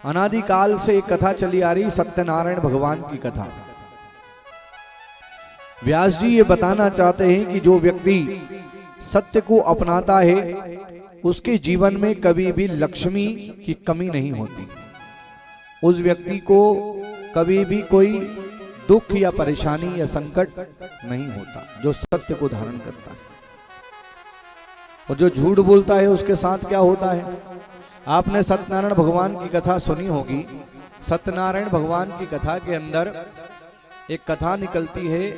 अनादिकाल से एक कथा चली आ रही, सत्यनारायण भगवान की कथा। व्यास जी ये बताना चाहते हैं कि जो व्यक्ति सत्य को अपनाता है उसके जीवन में कभी भी लक्ष्मी की कमी नहीं होती। उस व्यक्ति को कभी भी कोई दुख या परेशानी या संकट नहीं होता जो सत्य को धारण करता है। और जो झूठ बोलता है उसके साथ क्या होता है? आपने सत्यनारायण भगवान की कथा सुनी होगी। सत्यनारायण भगवान की कथा के अंदर एक कथा निकलती है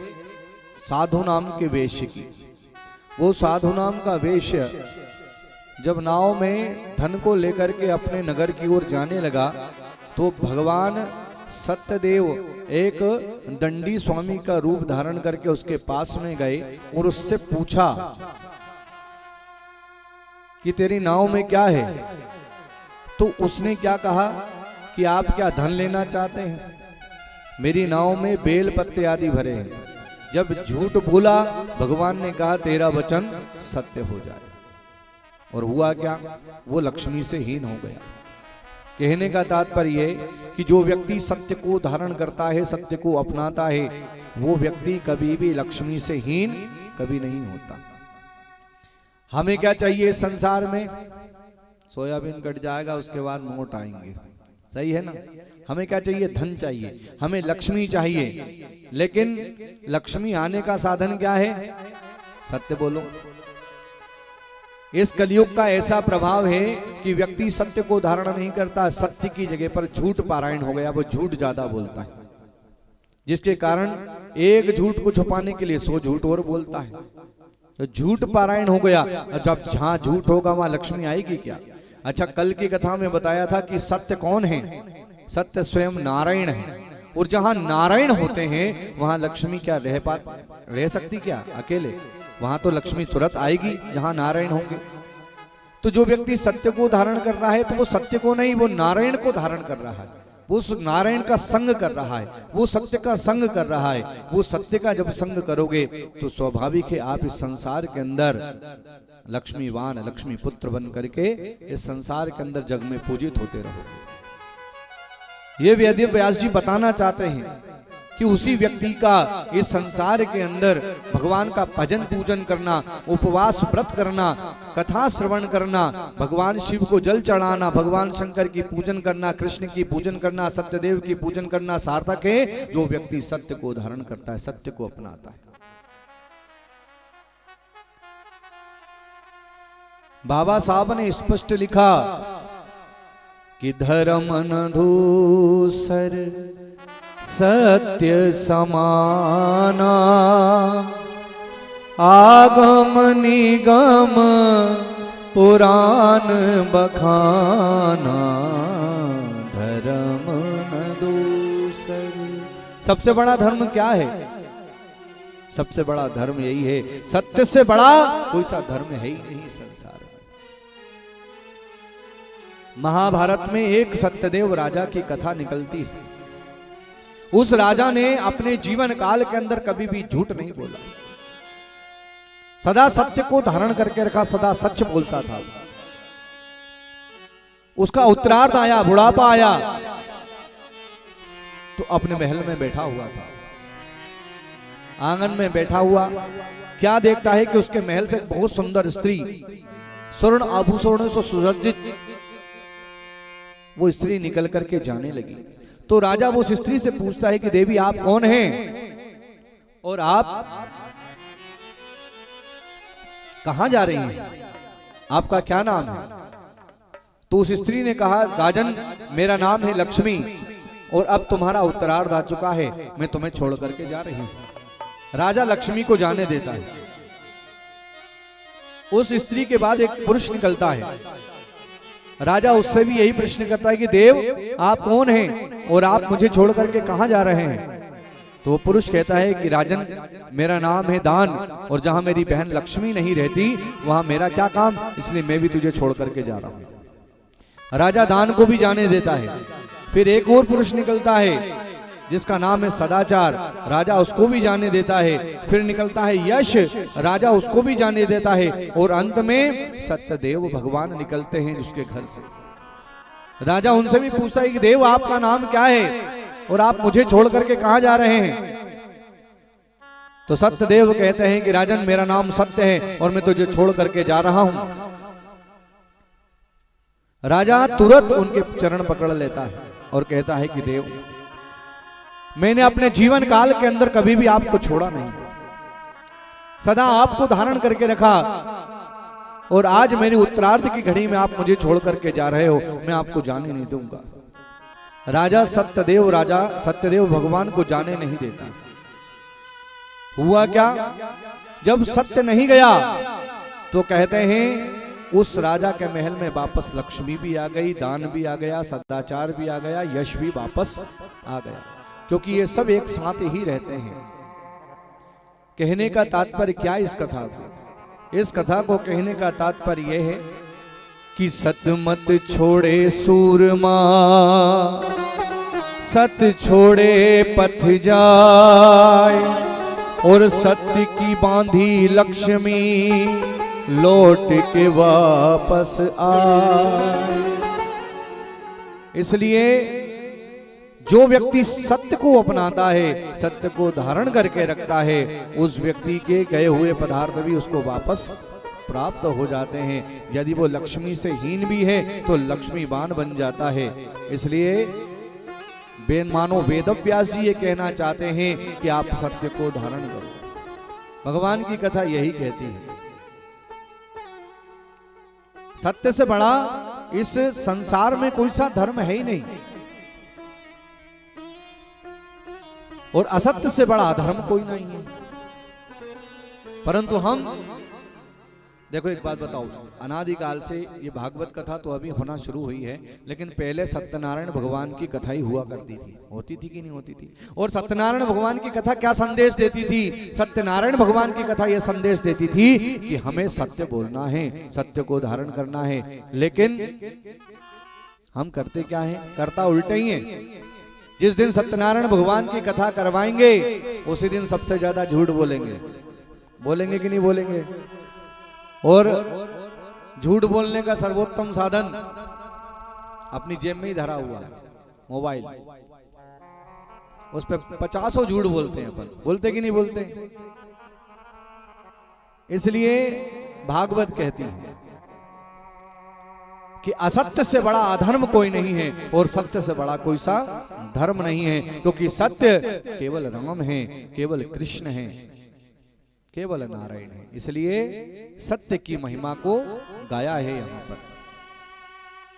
साधु नाम के वेश्य की। वो साधु नाम का वेश्य जब नाव में धन को लेकर के अपने नगर की ओर जाने लगा तो भगवान सत्यदेव एक दंडी स्वामी का रूप धारण करके उसके पास में गए और उससे पूछा कि तेरी नाव में क्या है? तो उसने क्या कहा कि आप क्या धन लेना चाहते हैं? मेरी नाव में बेल पत्ते आदि भरे हैं। जब झूठ बोला भगवान ने कहा तेरा वचन सत्य हो जाए। और हुआ क्या? वो लक्ष्मी से हीन हो गया। कहने का तात्पर्य कि जो व्यक्ति सत्य को धारण करता है, सत्य को अपनाता है, वो व्यक्ति कभी भी लक्ष्मी से हीन कभी नहीं होता। हमें क्या चाहिए संसार में? सोयाबीन कट जाएगा उसके बाद मोट आएंगे, सही है ना? हमें क्या चाहिए? धन चाहिए, हमें लक्ष्मी चाहिए। लेकिन लक्ष्मी आने का साधन क्या है? सत्य बोलो। इस कलयुग का ऐसा प्रभाव है कि व्यक्ति सत्य को धारण नहीं करता, सत्य की जगह पर झूठ पारायण हो गया। वो झूठ ज्यादा बोलता है, जिसके कारण एक झूठ को छुपाने के लिए 100 झूठ और बोलता है। तो झूठ पारायण हो गया। जब जहां झूठ होगा वहां लक्ष्मी आएगी क्या? अच्छा, कल की कथा में बताया था कि सत्य कौन है? सत्य स्वयं नारायण है। और जहां नारायण होते हैं वहां लक्ष्मी क्या रह सकती क्या अकेले? वहां तो लक्ष्मी तुरंत आएगी जहां नारायण होंगे। तो जो व्यक्ति सत्य को धारण कर रहा है तो वो सत्य को नहीं, वो नारायण को धारण कर रहा है। वो उस नारायण का संग कर रहा है, वो सत्य का संग कर रहा है। वो सत्य का जब संग करोगे तो स्वाभाविक है आप इस संसार के अंदर लक्ष्मीवान, लक्ष्मी पुत्र बन करके इस संसार के अंदर जग में पूजित होते रहोगे। ये वेद व्यास जी बताना चाहते हैं कि उसी व्यक्ति का इस संसार के अंदर भगवान का भजन पूजन करना, उपवास व्रत करना, कथा श्रवण करना, भगवान शिव को जल चढ़ाना, भगवान शंकर की पूजन करना, कृष्ण की पूजन करना, सत्यदेव की पूजन करना सार्थक है जो व्यक्ति सत्य को धारण करता है, सत्य को अपनाता है। बाबा साहब ने स्पष्ट लिखा कि धर्म न धूसर सत्य समाना, आगम निगम पुराण बखाना, धर्म न दूसर। सबसे बड़ा धर्म क्या है? सबसे बड़ा धर्म यही है, सत्य से बड़ा कोई सा धर्म है ही नहीं संसार में। महाभारत में एक सत्यदेव राजा की कथा निकलती है। उस राजा ने अपने जीवन काल के अंदर कभी भी झूठ नहीं बोला, सदा सत्य को धारण करके रखा, सदा सच बोलता था। उसका उत्तरार्ध आया, बुढ़ापा आया तो अपने महल में बैठा हुआ था, आंगन में बैठा हुआ। क्या देखता है कि उसके महल से बहुत सुंदर स्त्री स्वर्ण आभूषणों से सुसज्जित वो स्त्री निकल करके जाने लगी। तो राजा वो उस स्त्री से पूछता है कि देवी आप कौन हैं और आप कहां जा रही हैं, आपका क्या नाम है? तो उस स्त्री ने कहा राजन मेरा नाम है लक्ष्मी और अब तुम्हारा उत्तरार्ध आ चुका है, मैं तुम्हें छोड़ करके जा रही हूं। राजा लक्ष्मी को जाने देता है। उस स्त्री के बाद एक पुरुष निकलता है। राजा उससे भी यही प्रश्न करता है कि देव आप कौन हैं और आप मुझे छोड़ करके कहां जा रहे हैं? तो वो पुरुष कहता है कि राजन मेरा नाम है दान और जहां मेरी बहन लक्ष्मी नहीं रहती वहां मेरा क्या काम, इसलिए मैं भी तुझे छोड़ करके जा रहा हूं। राजा दान को भी जाने देता है। फिर एक और पुरुष निकलता है जिसका नाम है सदाचार, राजा उसको भी जाने देता है। फिर निकलता है यश, राजा उसको भी जाने देता है। और अंत में सत्यदेव भगवान निकलते हैं जिसके घर से। राजा उनसे भी पूछता है कि देव आपका नाम क्या है और आप मुझे छोड़ करके कहां जा रहे हैं? तो सत्यदेव कहते हैं कि राजन मेरा नाम सत्य है और मैं तुझे छोड़ करके जा रहा हूं। राजा तुरंत उनके चरण पकड़ लेता है और कहता है कि देव मैंने अपने जीवन काल के अंदर कभी भी आपको छोड़ा नहीं, सदा आपको धारण करके रखा, और आज मेरी उत्तरार्ध की घड़ी में आप मुझे छोड़ करके जा रहे हो, मैं आपको जाने नहीं दूंगा। राजा सत्यदेव भगवान को जाने नहीं देता। हुआ क्या, जब सत्य नहीं गया तो कहते हैं उस राजा के महल में वापस लक्ष्मी भी आ गई, दान भी आ गया, सदाचार भी आ गया, यश भी वापस आ गया, क्योंकि ये सब एक साथ ही रहते हैं। कहने का तात्पर्य क्या इस कथा को? इस कथा को कहने का तात्पर्य यह है कि सत्य मत छोड़े सूरमा, सत्य छोड़े पथ जाए, और सत्य की बांधी लक्ष्मी लौट के वापस आए। इसलिए जो व्यक्ति सत्य को अपनाता है, सत्य को धारण करके रखता है, उस व्यक्ति के गए हुए पदार्थ भी उसको वापस प्राप्त हो जाते हैं। यदि वो लक्ष्मी से हीन भी है तो लक्ष्मीवान बन जाता है। इसलिए मानो वेदव्यास जी ये कहना चाहते हैं कि आप सत्य को धारण करो। भगवान की कथा यही कहती है, सत्य से बड़ा इस संसार में कोई सा धर्म है ही नहीं, और असत्य से बड़ा धर्म कोई नहीं है। परंतु हम देखो, एक बात बताओ, अनादिकाल से ये भागवत कथा तो अभी होना शुरू हुई है, लेकिन पहले सत्यनारायण भगवान की कथा ही हुआ करती थी। होती थी कि नहीं होती थी? और सत्यनारायण भगवान की कथा क्या संदेश देती थी? सत्यनारायण भगवान की कथा यह संदेश देती थी कि हमें सत्य बोलना है, सत्य को धारण करना है। लेकिन हम करते क्या है? करता उल्टे ही है। जिस दिन सत्यनारायण भगवान की कथा करवाएंगे उसी दिन सबसे ज्यादा झूठ बोलेंगे। बोलेंगे कि नहीं बोलेंगे? और झूठ बोलने का सर्वोत्तम साधन अपनी जेब में ही धरा हुआ है, मोबाइल। उस पे 50 झूठ बोलते हैं अपन। बोलते कि नहीं बोलते? इसलिए भागवत कहती है कि असत्य से बड़ा अधर्म कोई नहीं है और सत्य से बड़ा कोई सा धर्म नहीं है, क्योंकि सत्य केवल राम है, केवल कृष्ण है, केवल नारायण है। इसलिए सत्य की महिमा को गाया है यहाँ पर।